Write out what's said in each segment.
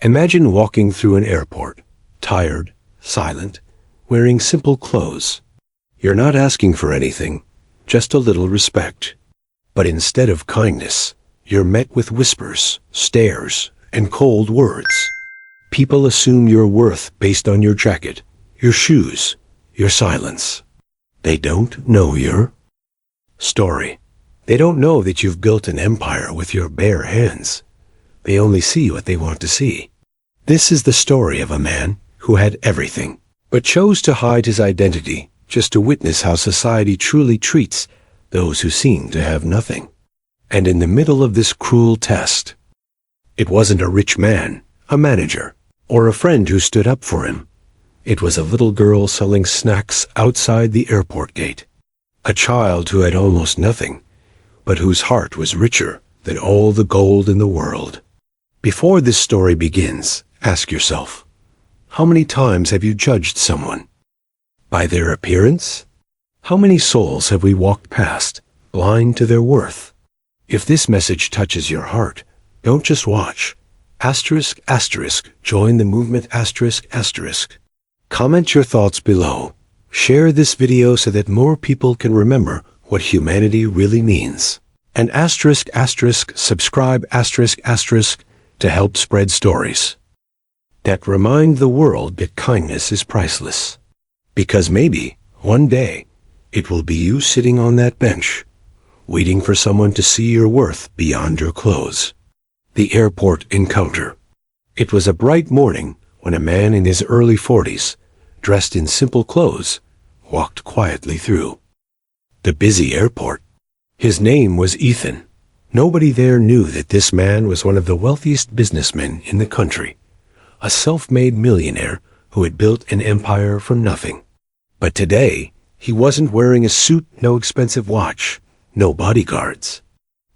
Imagine walking through an airport, tired, silent, wearing simple clothes. You're not asking for anything, just a little respect. But instead of kindness, you're met with whispers, stares, and cold words. People assume your worth based on your jacket, your shoes, your silence. They don't know your story. They don't know that you've built an empire with your bare hands. They only see what they want to see. This is the story of a man who had everything, but chose to hide his identity just to witness how society truly treats those who seem to have nothing. And in the middle of this cruel test, it wasn't a rich man, a manager, or a friend who stood up for him. It was a little girl selling snacks outside the airport gate. A child who had almost nothing, but whose heart was richer than all the gold in the world. Before this story begins, ask yourself, how many times have you judged someone? By their appearance? How many souls have we walked past, blind to their worth? If this message touches your heart, don't just watch. Asterisk, asterisk, join the movement asterisk, asterisk. Comment your thoughts below. Share this video so that more people can remember what humanity really means. And asterisk, asterisk, subscribe asterisk, asterisk to help spread stories that remind the world that kindness is priceless. Because maybe, one day, it will be you sitting on that bench, waiting for someone to see your worth beyond your clothes. The airport encounter. It was a bright morning when a man in his early 40s, dressed in simple clothes, walked quietly through the busy airport. His name was Ethan. Nobody there knew that this man was one of the wealthiest businessmen in the country, a self-made millionaire who had built an empire from nothing. But today, he wasn't wearing a suit, no expensive watch, no bodyguards.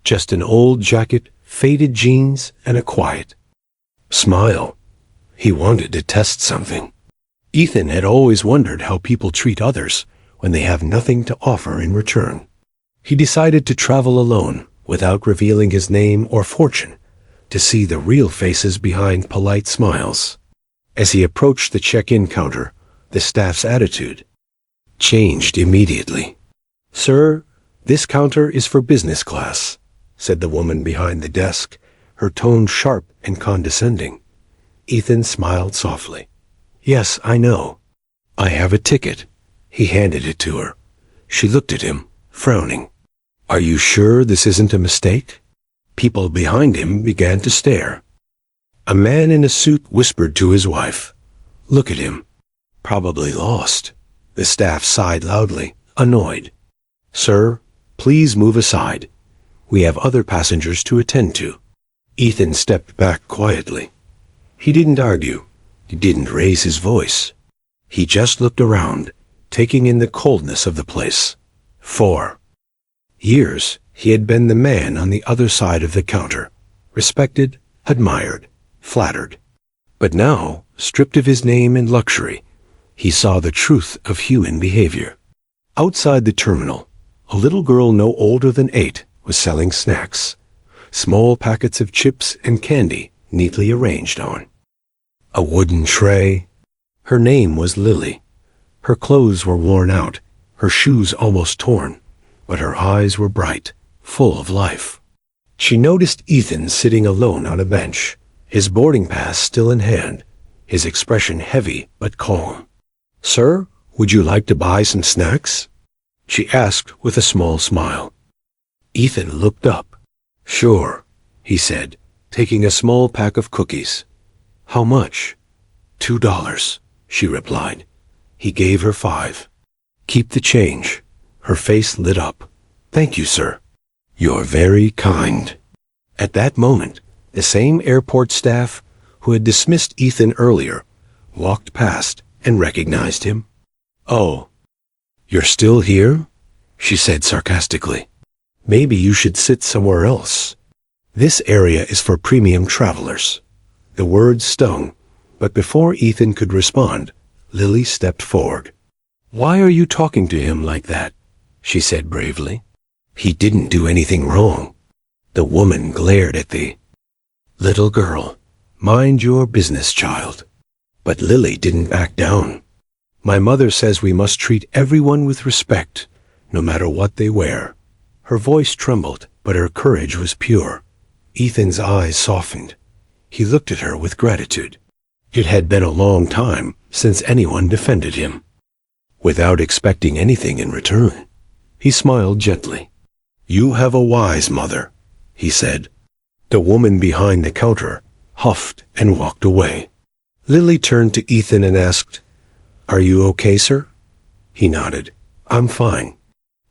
Just an old jacket, faded jeans, and a quiet smile. He wanted to test something. Ethan had always wondered how people treat others when they have nothing to offer in return. He decided to travel alone, without revealing his name or fortune, to see the real faces behind polite smiles. As he approached the check-in counter, the staff's attitude changed immediately. "Sir, this counter is for business class," said the woman behind the desk, her tone sharp and condescending. Ethan smiled softly. "Yes, I know. I have a ticket." He handed it to her. She looked at him, frowning. "Are you sure this isn't a mistake?" People behind him began to stare. A man in a suit whispered to his wife, "Look at him. Probably lost." The staff sighed loudly, annoyed. "Sir, please move aside. We have other passengers to attend to." Ethan stepped back quietly. He didn't argue. He didn't raise his voice. He just looked around, taking in the coldness of the place. For years, he had been the man on the other side of the counter, respected, admired, flattered. But now, stripped of his name and luxury, he saw the truth of human behavior. Outside the terminal, a little girl no older than 8 was selling snacks, small packets of chips and candy neatly arranged on a wooden tray. Her name was Lily. Her clothes were worn out, her shoes almost torn, but her eyes were bright, full of life. She noticed Ethan sitting alone on a bench, his boarding pass still in hand, his expression heavy but calm. "Sir, would you like to buy some snacks?" she asked with a small smile. Ethan looked up. "Sure," he said, taking a small pack of cookies. "How much?" $2, she replied. He gave her 5. "Keep the change." Her face lit up. "Thank you, sir. You're very kind." At that moment, the same airport staff who had dismissed Ethan earlier walked past and recognized him. "Oh, you're still here?" she said sarcastically. "Maybe you should sit somewhere else. This area is for premium travelers." The words stung, but before Ethan could respond, Lily stepped forward. "Why are you talking to him like that?" she said bravely. "He didn't do anything wrong." The woman glared at the little girl. Mind your business, child. But Lily didn't back down. My mother says we must treat everyone with respect, no matter what they wear. Her voice trembled, but her courage was pure. Ethan's eyes softened. He looked at her with gratitude. It had been a long time since anyone defended him. Without expecting anything in return, he smiled gently. "You have a wise mother," he said. The woman behind the counter huffed and walked away. Lily turned to Ethan and asked, "Are you okay, sir?" He nodded. "I'm fine.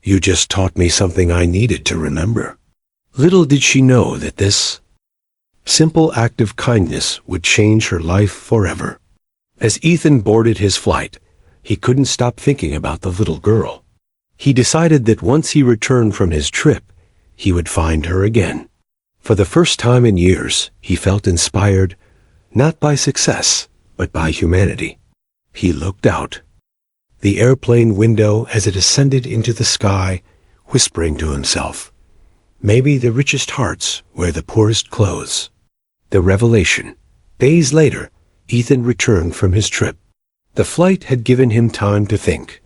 You just taught me something I needed to remember." Little did she know that this simple act of kindness would change her life forever. As Ethan boarded his flight, he couldn't stop thinking about the little girl. He decided that once he returned from his trip, he would find her again. For the first time in years, he felt inspired, not by success, but by humanity. He looked out. The airplane window as it ascended into the sky, whispering to himself, "Maybe the richest hearts wear the poorest clothes." The revelation. Days later, Ethan returned from his trip. The flight had given him time to think,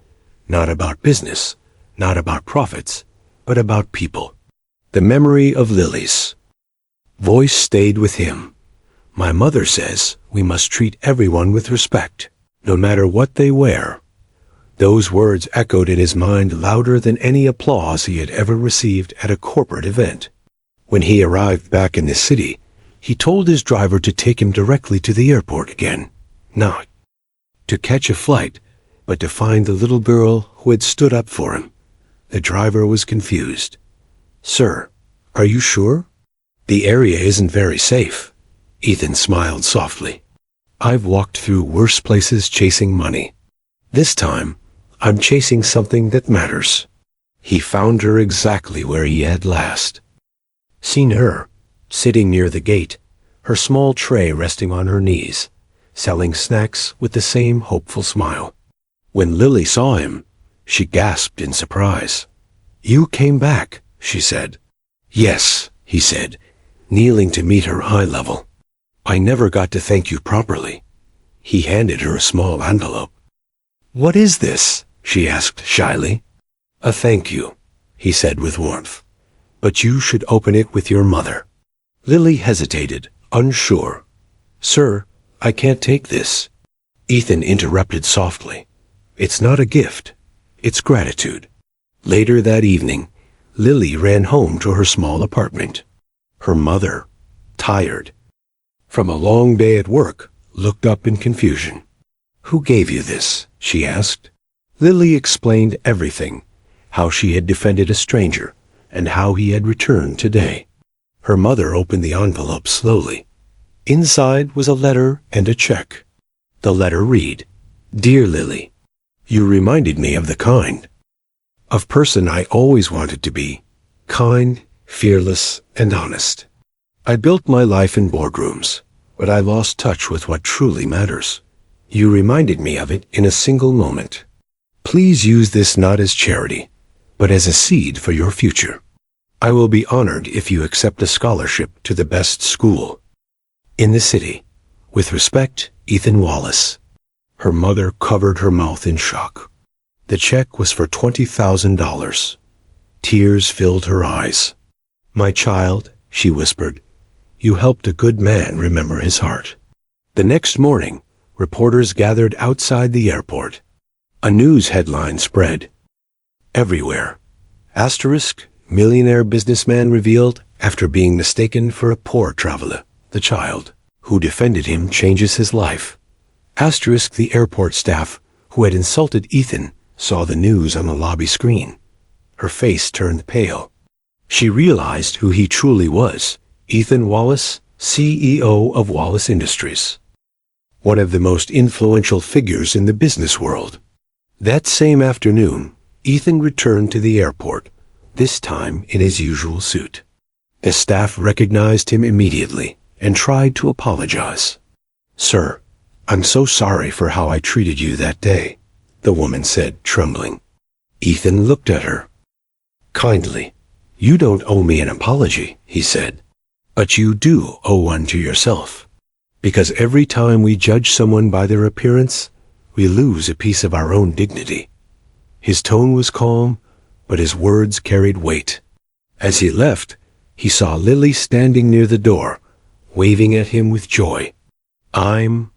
not about business, not about profits, but about people. The memory of Lily's voice stayed with him. "My mother says we must treat everyone with respect, no matter what they wear." Those words echoed in his mind louder than any applause he had ever received at a corporate event. When he arrived back in the city, he told his driver to take him directly to the airport again, not to catch a flight, but to find the little girl who had stood up for him. The driver was confused. "Sir, are you sure? The area isn't very safe." Ethan smiled softly. "I've walked through worse places chasing money. This time, I'm chasing something that matters." He found her exactly where he had last seen her, sitting near the gate, her small tray resting on her knees, selling snacks with the same hopeful smile. When Lily saw him, she gasped in surprise. "You came back," she said. "Yes," he said, kneeling to meet her eye level. "I never got to thank you properly." He handed her a small envelope. "What is this?" she asked shyly. "A thank you," he said with warmth. "But you should open it with your mother." Lily hesitated, unsure. "Sir, I can't take this." Ethan interrupted softly. "It's not a gift. It's gratitude." Later that evening, Lily ran home to her small apartment. Her mother, tired from a long day at work, looked up in confusion. "Who gave you this?" she asked. Lily explained everything, how she had defended a stranger, and how he had returned today. Her mother opened the envelope slowly. Inside was a letter and a check. The letter read, "Dear Lily, you reminded me of the kind of person I always wanted to be, kind, fearless, and honest. I built my life in boardrooms, but I lost touch with what truly matters. You reminded me of it in a single moment. Please use this not as charity, but as a seed for your future. I will be honored if you accept a scholarship to the best school in the city. With respect, Ethan Wallace." Her mother covered her mouth in shock. The check was for $20,000. Tears filled her eyes. "My child," she whispered, "you helped a good man remember his heart." The next morning, reporters gathered outside the airport. A news headline spread everywhere. Asterisk, millionaire businessman revealed after being mistaken for a poor traveler. The child who defended him changes his life. Asterisk, the airport staff who had insulted Ethan saw the news on the lobby screen. Her face turned pale. She realized who he truly was, Ethan Wallace, CEO of Wallace Industries, one of the most influential figures in the business world. That same afternoon, Ethan returned to the airport, this time in his usual suit. The staff recognized him immediately and tried to apologize. "Sir, I'm so sorry for how I treated you that day," the woman said, trembling. Ethan looked at her kindly. "You don't owe me an apology," he said, "but you do owe one to yourself. Because every time we judge someone by their appearance, we lose a piece of our own dignity. His tone was calm, but his words carried weight. As he left, he saw Lily standing near the door, waving at him with joy. "I'm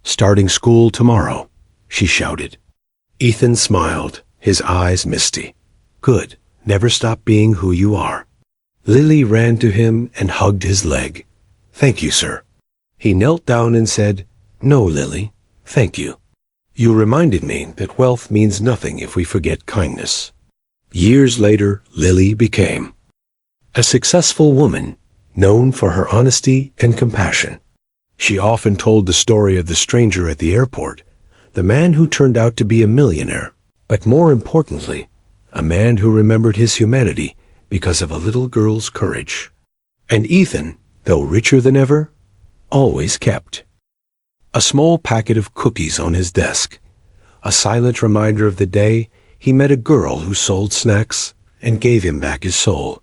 starting school tomorrow," she shouted. Ethan smiled, his eyes misty. "Good. Never stop being who you are." Lily ran to him and hugged his leg. "Thank you, sir." He knelt down and said, "No, Lily, thank you. You reminded me that wealth means nothing if we forget kindness." Years later, Lily became a successful woman, known for her honesty and compassion. She often told the story of the stranger at the airport, the man who turned out to be a millionaire, but more importantly, a man who remembered his humanity because of a little girl's courage. And Ethan, though richer than ever, always kept a small packet of cookies on his desk, a silent reminder of the day he met a girl who sold snacks and gave him back his soul.